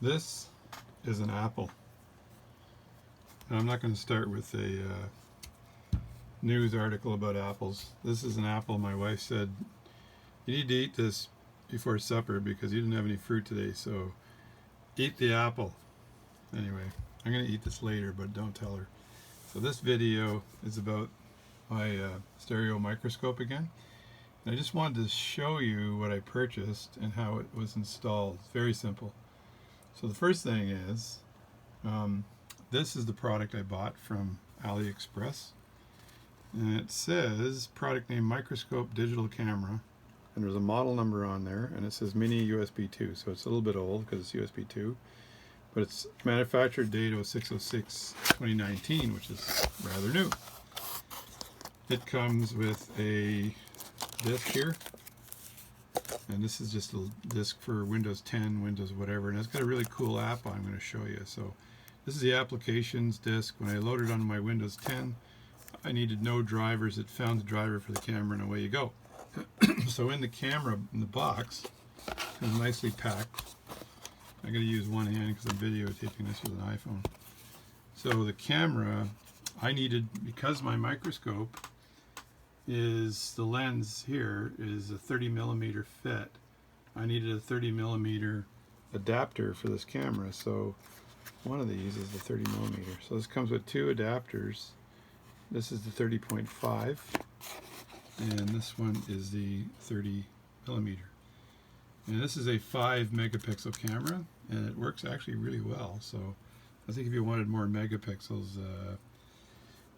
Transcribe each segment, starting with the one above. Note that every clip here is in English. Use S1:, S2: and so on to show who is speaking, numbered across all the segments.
S1: This is an apple. And I'm not going to start with a news article about apples. This is an apple. My wife said, you need to eat this before supper because you didn't have any fruit today, so eat the apple. Anyway, I'm going to eat this later, but don't tell her. So this video is about my stereo microscope again. And I just wanted to show you what I purchased and how it was installed. It's very simple. So the first thing is, this is the product I bought from AliExpress. And it says product name Microscope Digital Camera. And there's a model number on there, and it says mini USB 2. So it's a little bit old because it's USB 2. But it's manufactured date 06/06/2019, which is rather new. It comes with a disc here. And this is just a disc for Windows 10, Windows whatever. And it's got a really cool app I'm going to show you. So this is the applications disc. When I loaded on my Windows 10, I needed no drivers. It found the driver for the camera, and away you go. So in the camera, in the box, it's nicely packed. I got to use one hand because I'm videotaping this with an iPhone. So the camera, I needed, because my microscope is, the lens here is a 30mm fit. I needed a 30mm adapter for this camera. So one of these is the 30mm. So this comes with two adapters. This is the 30.5. and this one is the 30mm. And this is a 5 megapixel camera, and it works actually really well. So I think if you wanted more megapixels,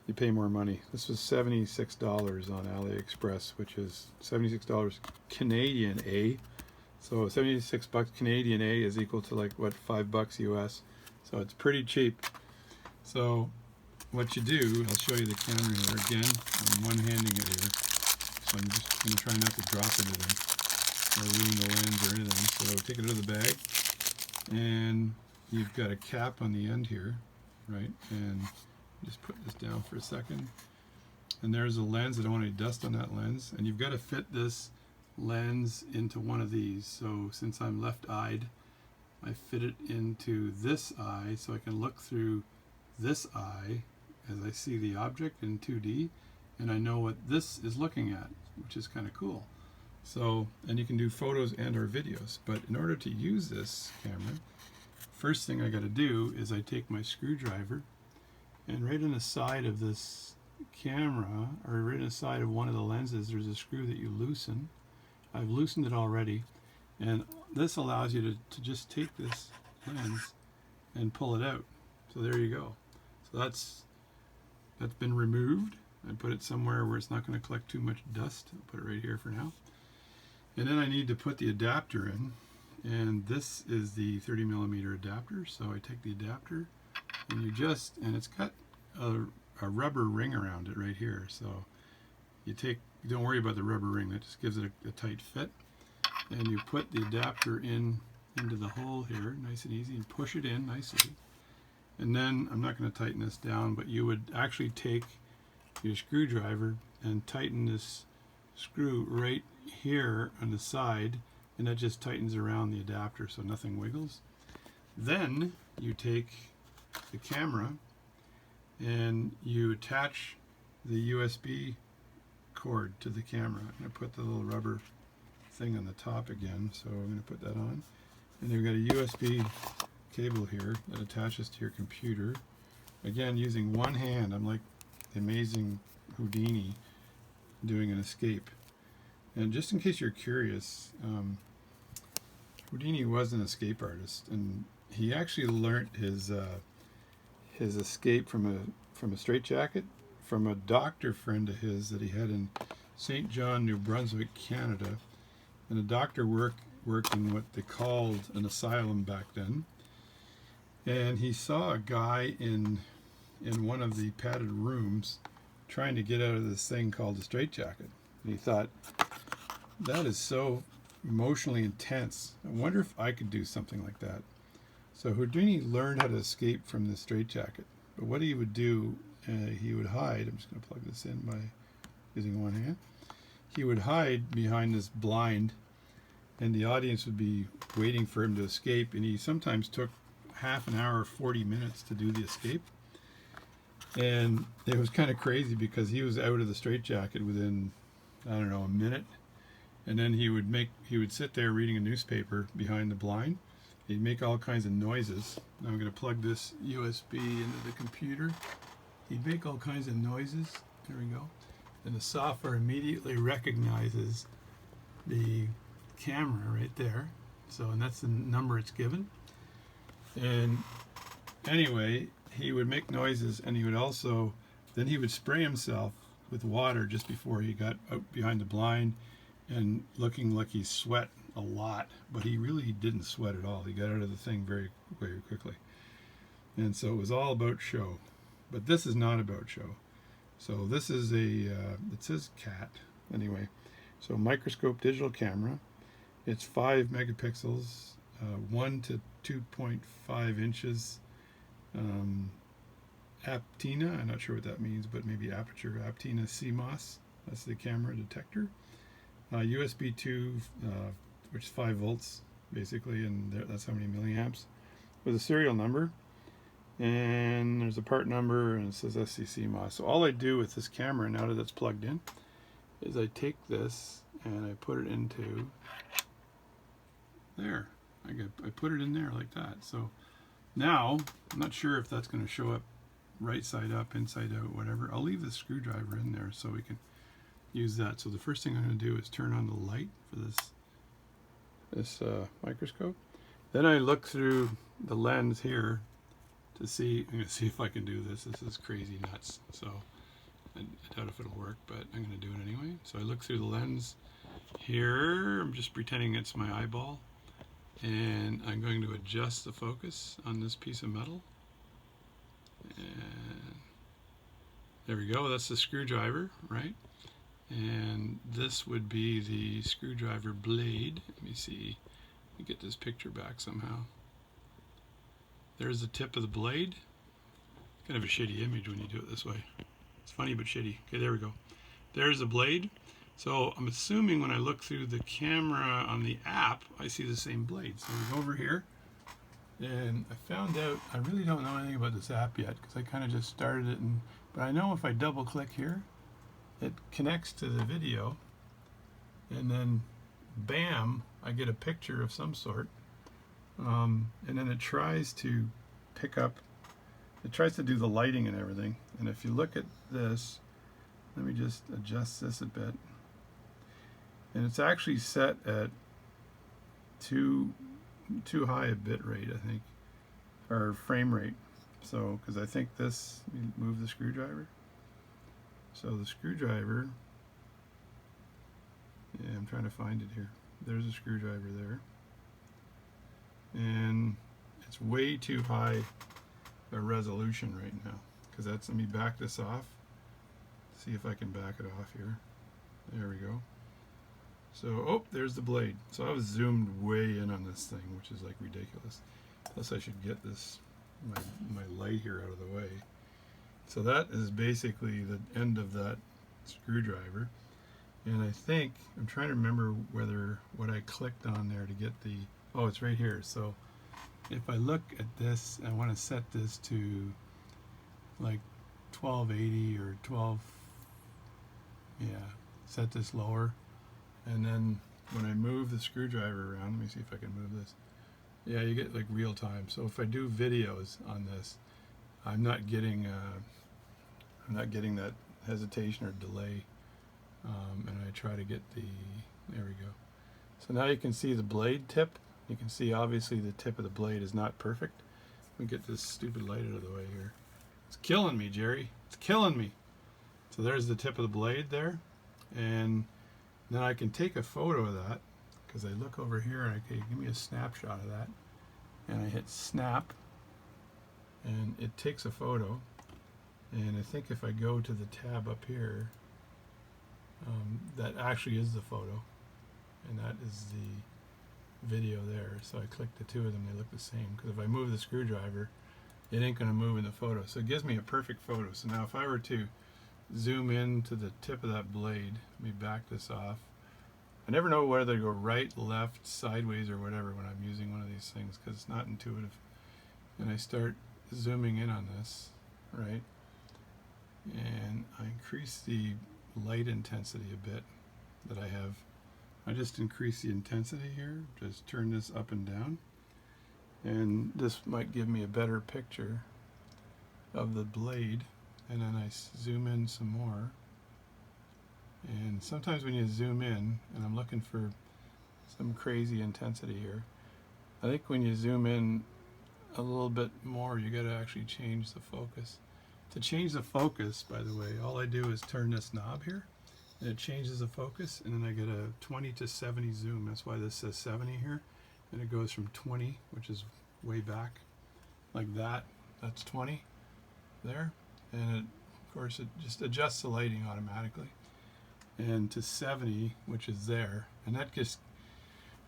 S1: you pay more money. This was $76 on AliExpress, which is $76 Canadian A. So 76 bucks Canadian A is equal to like what, $5 US. So it's pretty cheap. So what you do, I'll show you the camera here again. I'm one-handing it here. So I'm just going to try not to drop anything or ruin the lens or anything. So take it out of the bag, and you've got a cap on the end here, right? And just put this down for a second. And there's a lens. I don't want any dust on that lens. And you've got to fit this lens into one of these. So since I'm left-eyed, I fit it into this eye so I can look through this eye as I see the object in 2D, and I know what this is looking at, which is kind of cool. So, and you can do photos and or videos. But in order to use this camera, first thing I got to do is I take my screwdriver, and right on the side of this camera, or right on the side of one of the lenses, there's a screw that you loosen. I've loosened it already, and this allows you to just take this lens and pull it out. So there you go. So that's been removed. I put it somewhere where it's not going to collect too much dust. I'll put it right here for now. And then I need to put the adapter in, and this is the 30mm adapter. So I take the adapter, and and it's got a rubber ring around it right here. So don't worry about the rubber ring. That just gives it a tight fit. And you put the adapter into the hole here, nice and easy, and push it in nicely. And then, I'm not going to tighten this down, but you would actually take your screwdriver and tighten this screw right here on the side, and that just tightens around the adapter so nothing wiggles. Then you take the camera and you attach the USB cord to the camera. I'm going to put the little rubber thing on the top again, so I'm going to put that on. And you've got a USB cable here that attaches to your computer. Again, using one hand. I'm like the amazing Houdini doing an escape. And just in case you're curious, Houdini was an escape artist, and he actually learnt his escape from a straitjacket from a doctor friend of his that he had in St. John, New Brunswick, Canada. And a doctor worked in what they called an asylum back then. And he saw a guy in one of the padded rooms trying to get out of this thing called a straitjacket. And he thought, that is so emotionally intense. I wonder if I could do something like that. So Houdini learned how to escape from the straitjacket. But what he would do, he would hide. I'm just going to plug this in by using one hand. He would hide behind this blind, and the audience would be waiting for him to escape, and he sometimes took half an hour, 40 minutes to do the escape. And it was kind of crazy because he was out of the straitjacket within, I don't know, a minute. And then he would sit there reading a newspaper behind the blind. He'd make all kinds of noises. Now I'm going to plug this USB into the computer. He'd make all kinds of noises. There we go. And the software immediately recognizes the camera right there. So, and that's the number it's given. And anyway, he would make noises, and he would also, then he would spray himself with water just before he got out behind the blind, and looking like he sweat a lot, but he really didn't sweat at all. He got out of the thing very, very quickly. And so it was all about show. But this is not about show. So this is a, it says cat, anyway. So microscope digital camera. It's 5 megapixels, 1 to 2.5 inches. Aptina, I'm not sure what that means, but maybe aperture. Aptina CMOS, that's the camera detector. USB 2, which is 5 volts, basically, and that's how many milliamps. With a serial number. And there's a part number, and it says SCCMOS. So all I do with this camera, now that it's plugged in, is I take this and I put it into there. I put it in there like that. So now, I'm not sure if that's going to show up right side up, inside out, whatever. I'll leave the screwdriver in there so we can use that. So the first thing I'm going to do is turn on the light for this microscope. Then I look through the lens here to see. I'm going to see if I can do this. This is crazy nuts. So I doubt if it'll work, but I'm going to do it anyway. So I look through the lens here. I'm just pretending it's my eyeball. And I'm going to adjust the focus on this piece of metal. And there we go. That's the screwdriver, right? And this would be the screwdriver blade. Let me see. Let me get this picture back somehow. There's the tip of the blade. Kind of a shitty image when you do it this way. It's funny but shitty. Okay, there we go. There's the blade. So I'm assuming when I look through the camera on the app, I see the same blade. So we go over here, and I found out, I really don't know anything about this app yet, because I kind of just started it, but I know if I double click here, it connects to the video, and then bam, I get a picture of some sort, and then it tries to pick up, it tries to do the lighting and everything. And if you look at this, let me just adjust this a bit. And it's actually set at too high a bit rate, I think, or frame rate. So, because I think this, let me move the screwdriver. So the screwdriver, yeah, I'm trying to find it here. There's a screwdriver there. And it's way too high a resolution right now. Because that's, let me back this off. See if I can back it off here. There we go. So, oh, there's the blade. So I was zoomed way in on this thing, which is like ridiculous. Plus I should get this, my light here out of the way. So that is basically the end of that screwdriver. And I think, I'm trying to remember what I clicked on there to get the, oh, it's right here. So if I look at this, I want to set this to like 1280 or 12, yeah, set this lower. And then when I move the screwdriver around, let me see if I can move this. Yeah, you get like real time. So if I do videos on this, I'm not getting that hesitation or delay. And I try to get the, there we go. So now you can see the blade tip. You can see obviously the tip of the blade is not perfect. Let me get this stupid light out of the way here. It's killing me, Jerry. It's killing me. So there's the tip of the blade there. And then I can take a photo of that, because I look over here and I can give me a snapshot of that. And I hit snap, and it takes a photo. And I think if I go to the tab up here, that actually is the photo. And that is the video there. So I click the two of them, they look the same. Because if I move the screwdriver, it ain't going to move in the photo. So it gives me a perfect photo. So now if I were to zoom in to the tip of that blade, let me back this off. I never know whether to go right, left, sideways, or whatever when I'm using one of these things because it's not intuitive. And I start zooming in on this, right? And I increase the light intensity a bit that I have. I just increase the intensity here, just turn this up and down. And this might give me a better picture of the blade. And then I zoom in some more. And sometimes when you zoom in, and I'm looking for some crazy intensity here, I think when you zoom in a little bit more, you got to actually change the focus. To change the focus, by the way, all I do is turn this knob here, and it changes the focus, and then I get a 20 to 70 zoom. That's why this says 70 here, and it goes from 20, which is way back, like that. That's 20 there, and it, of course, it just adjusts the lighting automatically. And to 70, which is there, and that just,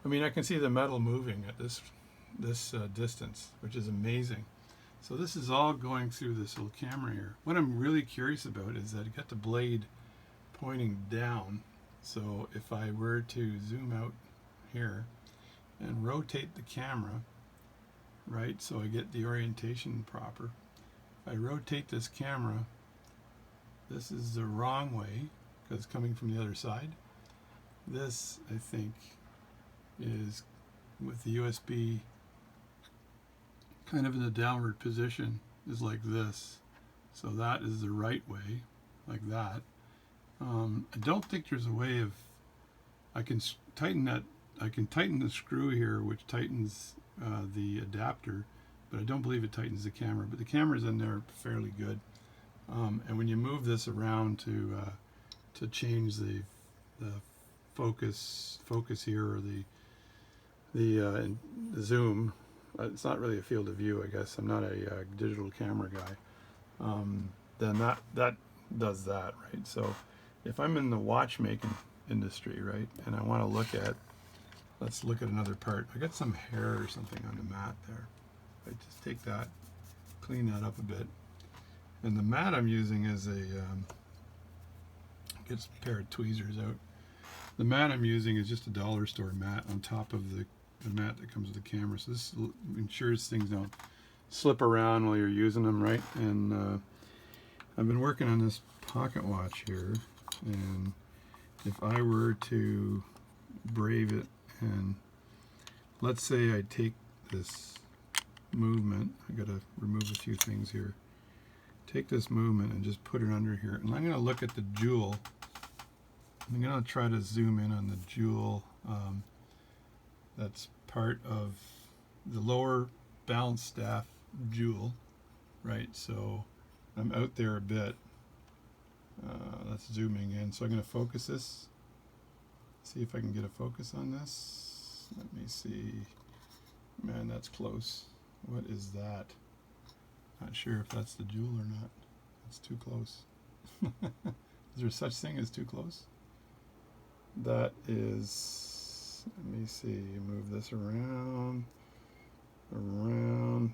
S1: I mean, I can see the metal moving at this distance, which is amazing. So this is all going through this little camera here. What I'm really curious about is that I got the blade pointing down. So if I were to zoom out here and rotate the camera, right, so I get the orientation proper. If I rotate this camera, this is the wrong way because it's coming from the other side. This, I think, is with the USB kind of in the downward position, is like this. So that is the right way, like that. I don't think there's a way of, I can tighten that, I can tighten the screw here, which tightens the adapter, but I don't believe it tightens the camera. But the camera's in there fairly good. And when you move this around to change the focus here, or the zoom, it's not really a field of view, I guess. I'm not a digital camera guy. Then that does that, right? So if I'm in the watchmaking industry, right, and I want to look at, let's look at another part. I got some hair or something on the mat there. I just take that, clean that up a bit. And the mat I'm using is get a pair of tweezers out. The mat I'm using is just a dollar store mat on top of the mat that comes with the camera. So this ensures things don't slip around while you're using them, right? And I've been working on this pocket watch here, and if I were to brave it, and let's say I take this movement, I gotta remove a few things here, take this movement and just put it under here, and I'm going to look at the jewel. I'm going to try to zoom in on the jewel that's part of the lower balance staff jewel, right? So I'm out there a bit. That's zooming in. So I'm going to focus this. See if I can get a focus on this. Let me see. Man, that's close. What is that? Not sure if that's the jewel or not. It's too close. Is there such thing as too close? That is, let me see, move this around.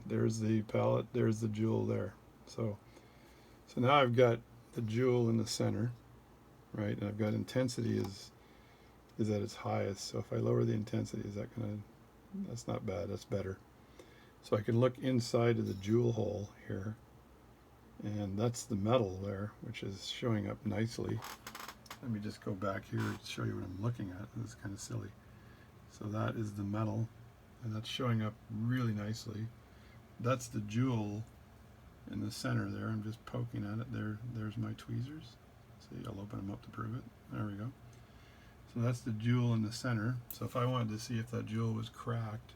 S1: There's the palette, there's the jewel there. So now I've got the jewel in the center, right? And I've got intensity is at its highest. So if I lower the intensity, is that gonna, that's not bad, that's better. So I can look inside of the jewel hole here, and that's the metal there, which is showing up nicely. Let me just go back here to show you what I'm looking at. This is kind of silly. So that is the metal, and that's showing up really nicely. That's the jewel in the center there. I'm just poking at it. There's my tweezers. See, I'll open them up to prove it. There we go. So that's the jewel in the center. So if I wanted to see if that jewel was cracked,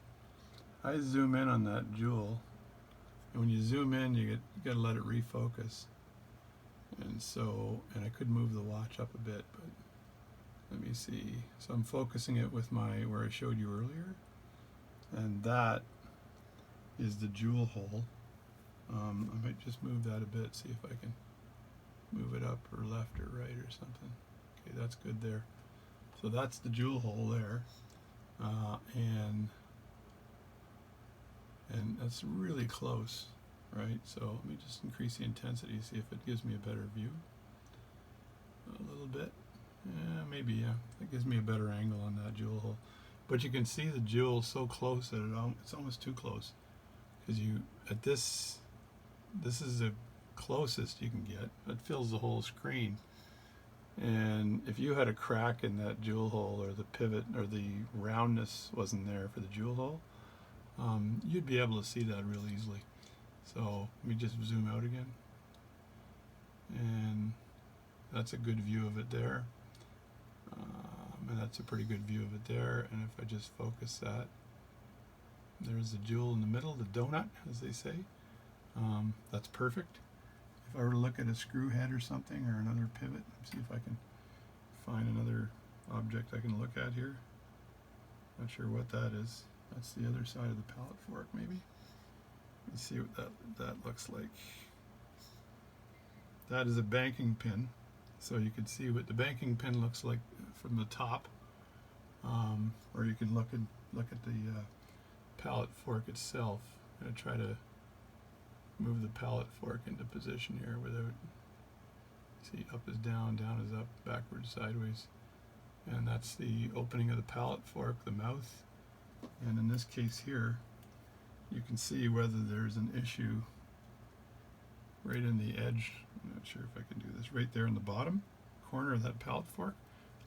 S1: I zoom in on that jewel, and when you zoom in, you got to let it refocus. And I could move the watch up a bit, but let me see. So I'm focusing it with where I showed you earlier, and that is the jewel hole. I might just move that a bit, see if I can move it up or left or right or something. Okay, that's good there. So that's the jewel hole there, and that's really close, right? So let me just increase the intensity, see if it gives me a better view. A little bit. Yeah, maybe, yeah. That gives me a better angle on that jewel hole. But you can see the jewel so close that it's almost too close. Because this is the closest you can get. It fills the whole screen. And if you had a crack in that jewel hole, or the pivot or the roundness wasn't there for the jewel hole, you'd be able to see that real easily. So let me just zoom out again. And that's a good view of it there. And that's a pretty good view of it there. And if I just focus that, there's the jewel in the middle, the donut, as they say. That's perfect. If I were to look at a screw head or something, or another pivot, see if I can find another object I can look at here. Not sure what that is. That's the other side of the pallet fork, maybe. Let's see what that looks like. That is a banking pin. So you can see what the banking pin looks like from the top, or you can look at the pallet fork itself. I'm going to try to move the pallet fork into position here without, see, up is down, down is up, backwards, sideways. And that's the opening of the pallet fork, the mouth. And in this case here, you can see whether there's an issue right in the edge. I'm not sure if I can do this. Right there in the bottom corner of that pallet fork.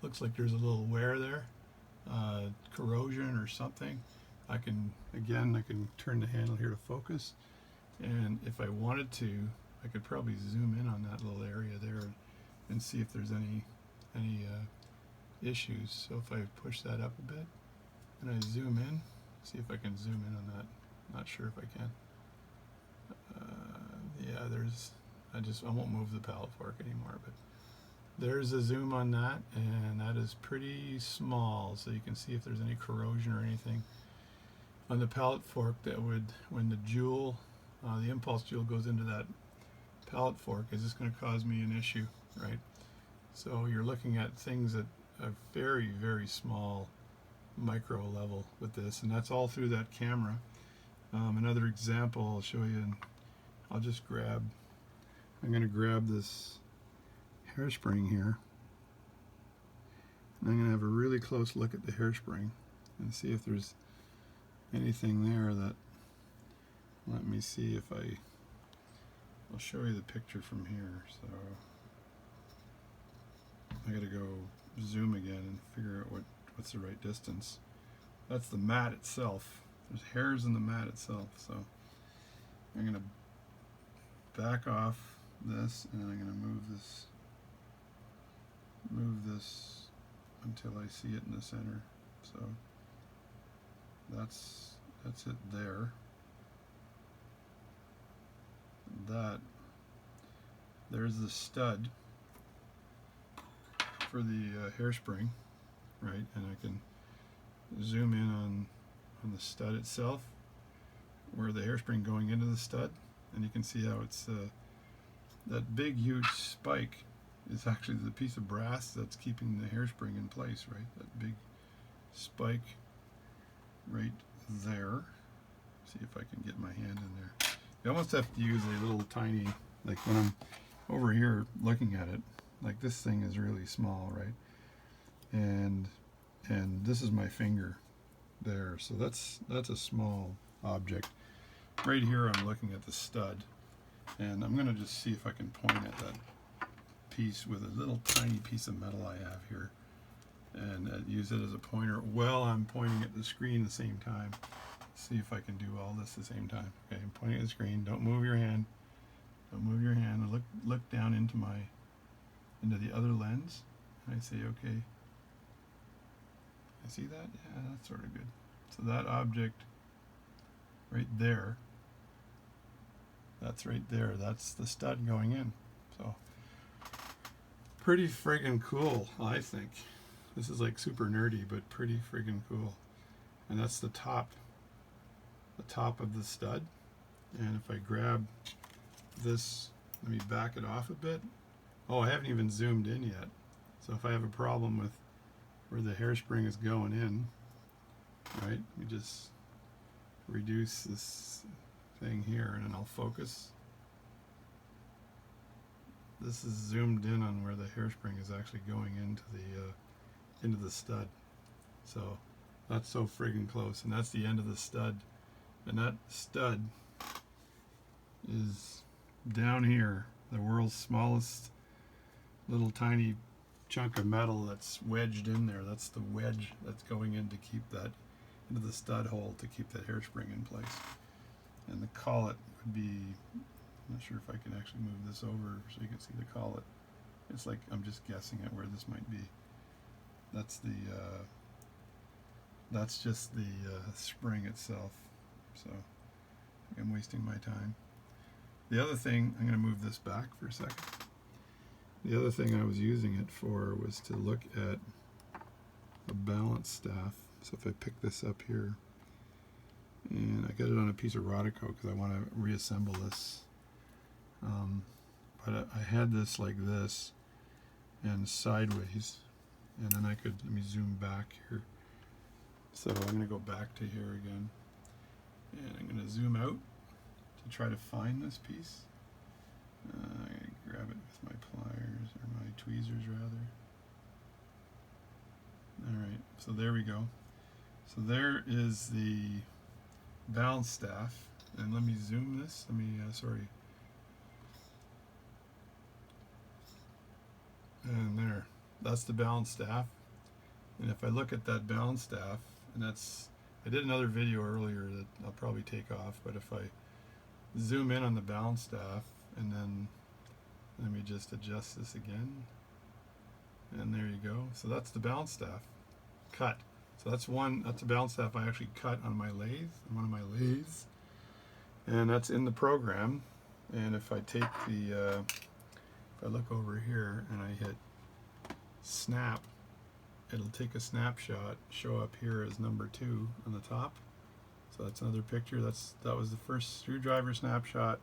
S1: Looks like there's a little wear there, corrosion or something. I can turn the handle here to focus. And if I wanted to, I could probably zoom in on that little area there and see if there's any issues. So if I push that up a bit and I zoom in, see if I can zoom in on that. Not sure if I can. Yeah, I won't move the pallet fork anymore, but there's a zoom on that, and that is pretty small, so you can see if there's any corrosion or anything on the pallet fork that would, when the jewel, the impulse jewel goes into that pallet fork, is this going to cause me an issue, right? So you're looking at things at a very, very small micro level with this, and that's all through that camera. Another example I'll show you, and I'm going to grab this hairspring here, and I'm going to have a really close look at the hairspring and see if there's anything there that, let me see if I'll show you the picture from here. So I got to go zoom again and figure out what's the right distance. That's the mat itself. There's hairs in the mat itself, so I'm going to back off this, and I'm going to move this until I see it in the center. So that's it there. There's the stud for the hairspring, right? And I can zoom in on the stud itself, where the hairspring going into the stud, and you can see how it's that big huge spike is actually the piece of brass that's keeping the hairspring in place, right? That big spike right there. See if I can get my hand in there. You almost have to use a little tiny, like when I'm over here looking at it, like this thing is really small, right? And this is my finger there, so that's a small object. Right here I'm looking at the stud, and I'm going to just see if I can point at that piece with a little tiny piece of metal I have here, and use it as a pointer while I'm pointing at the screen at the same time. See if I can do all this at the same time. Okay, I'm pointing at the screen. Don't move your hand. Don't move your hand. Look down into the other lens. And I say, okay. I see that? Yeah, that's sort of good. So that object right there, that's right there. That's the stud going in. So pretty friggin' cool, I think. This is like super nerdy, but pretty friggin' cool. And that's the top of the stud. And if I grab this, let me back it off a bit. Oh, I haven't even zoomed in yet. So if I have a problem with where the hairspring is going in, right, let me just reduce this thing here, and then I'll focus. this is zoomed in on where the hairspring is actually going into the stud. So that's so friggin' close, and that's the end of the stud, and that stud is down here, the world's smallest little tiny chunk of metal that's wedged in there. That's the wedge that's going in to keep that into the stud hole to keep that hairspring in place. And the collet would be, I'm not sure if I can actually move this over so you can see the collet. It's like I'm just guessing at where this might be. That's the that's just the spring itself. So I'm wasting my time. The other thing, I'm going to move this back for a second. The other thing I was using it for was to look at a balance staff. So if I pick this up here, and I got it on a piece of Rodico because I want to reassemble this. But I had this like this and sideways, and then I could, let me zoom back here. So I'm going to go back to here again, and I'm going to zoom out to try to find this piece. I grab it with my pliers, or my tweezers rather. Alright, so there we go. So there is the balance staff, and let me zoom this, sorry. And there, that's the balance staff. And if I look at that balance staff, and that's, I did another video earlier that I'll probably take off, but if I zoom in on the balance staff, and then let me just adjust this again, and there you go. So that's the balance staff cut. So that's a balance staff I actually cut on my lathe, on one of my lathes, and that's in the program. And if I take the if I look over here and I hit snap, it'll take a snapshot, show up here as number 2 on the top. So that's another picture. That was the first screwdriver snapshot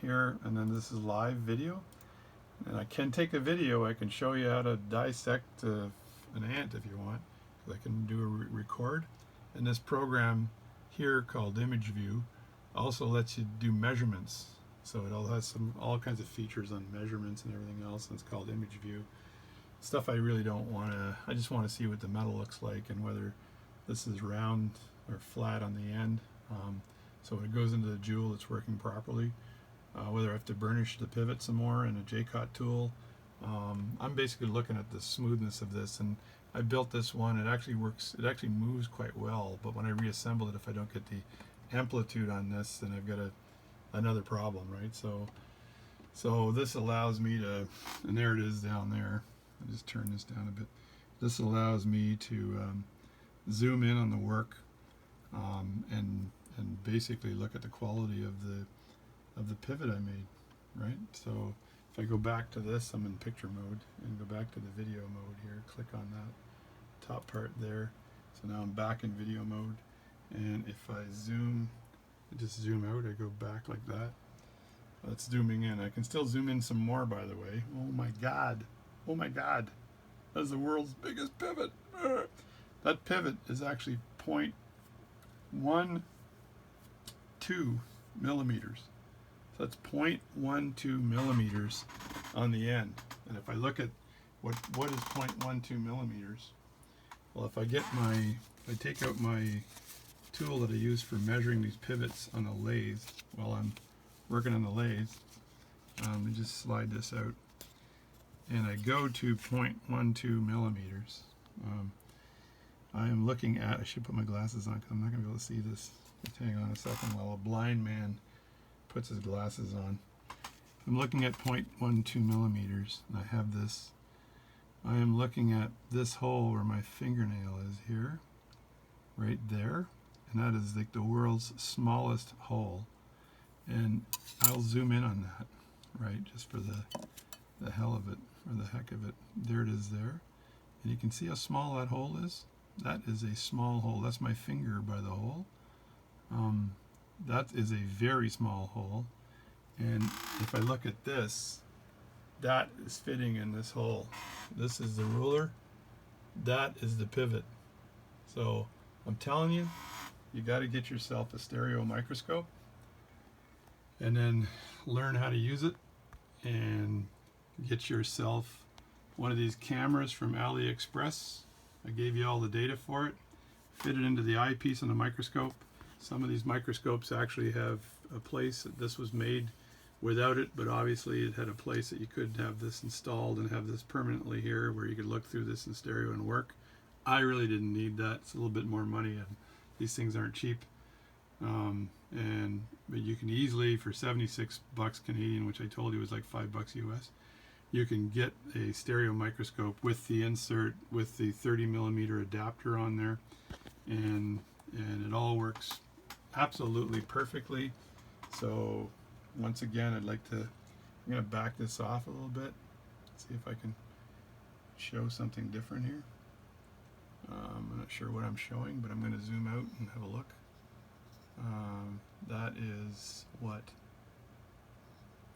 S1: here, and then this is live video. And I can take a video. I can show you how to dissect an ant if you want. I can do a record. And this program here called Image View also lets you do measurements. So it all has all kinds of features on measurements and everything else, and it's called Image View. Stuff I really don't want to, I just want to see what the metal looks like and whether this is round or flat on the end. So when it goes into the jewel, it's working properly. Whether I have to burnish the pivot some more in a J-Cot tool. I'm basically looking at the smoothness of this, and I built this one. It actually works, it actually moves quite well, but when I reassemble it, if I don't get the amplitude on this, then I've got another problem, right? So this allows me to, and there it is down there. I'll just turn this down a bit. This allows me to zoom in on the work and basically look at the quality of the pivot I made, right? So if I go back to this, I'm in picture mode, and go back to the video mode here, click on that top part there. So now I'm back in video mode, and if I zoom, I just zoom out, I go back like that. That's zooming in. I can still zoom in some more, by the way. Oh my god. Oh my god. That's the world's biggest pivot. That pivot is actually 0.12 millimeters. So that's 0.12 millimeters on the end. And if I look at what is 0.12 millimeters, well, if I take out my tool that I use for measuring these pivots on a lathe while I'm working on the lathe, let me just slide this out, and I go to 0.12 millimeters. I am looking at, I should put my glasses on because I'm not going to be able to see this. Just hang on a second while a blind man puts his glasses on. I'm looking at 0.12 millimeters, and I have this. I am looking at this hole where my fingernail is here, right there, and that is like the world's smallest hole. And I'll zoom in on that, right, just for the hell of it, or the heck of it. There it is there. And you can see how small that hole is. That is a small hole. That's my finger by the hole. That is a very small hole. And if I look at this, that is fitting in this hole. This is the ruler. That is the pivot. So I'm telling you, you got to get yourself a stereo microscope and then learn how to use it and get yourself one of these cameras from AliExpress. I gave you all the data for it. Fit it into the eyepiece on the microscope. Some of these microscopes actually have a place that this was made without it, but obviously it had a place that you could have this installed and have this permanently here where you could look through this in stereo and work. I really didn't need that. It's a little bit more money, and these things aren't cheap. But you can easily, for 76 bucks Canadian, which I told you was like $5 US, you can get a stereo microscope with the insert, with the 30mm adapter on there, and it all works absolutely perfectly. So once again, I'm going to back this off a little bit, see if I can show something different here. I'm not sure what I'm showing, but I'm going to zoom out and have a look. That is what?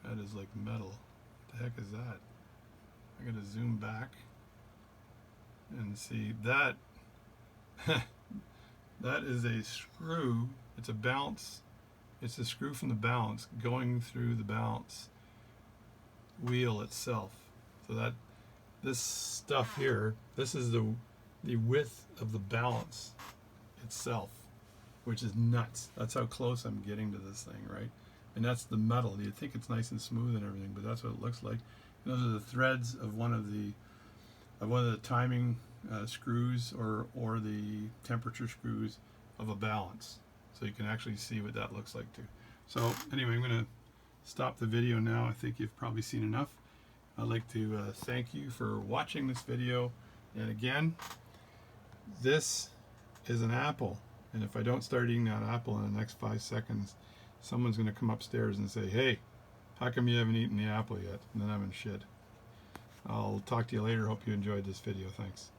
S1: That is like metal. What the heck is that? I got to zoom back and see that. That is a screw. It's a bounce. It's a screw from the balance going through the balance wheel itself. So that this stuff here, this is the width of the balance itself, which is nuts. That's how close I'm getting to this thing, right? And that's the metal. You'd think it's nice and smooth and everything, but that's what it looks like. And those are the threads of one of the timing screws or the temperature screws of a balance. So you can actually see what that looks like too. So anyway, I'm going to stop the video now. I think you've probably seen enough. I'd like to thank you for watching this video. And again, this is an apple. And if I don't start eating that apple in the next 5 seconds, someone's going to come upstairs and say, hey, how come you haven't eaten the apple yet? And then I'm in shit. I'll talk to you later. Hope you enjoyed this video. Thanks.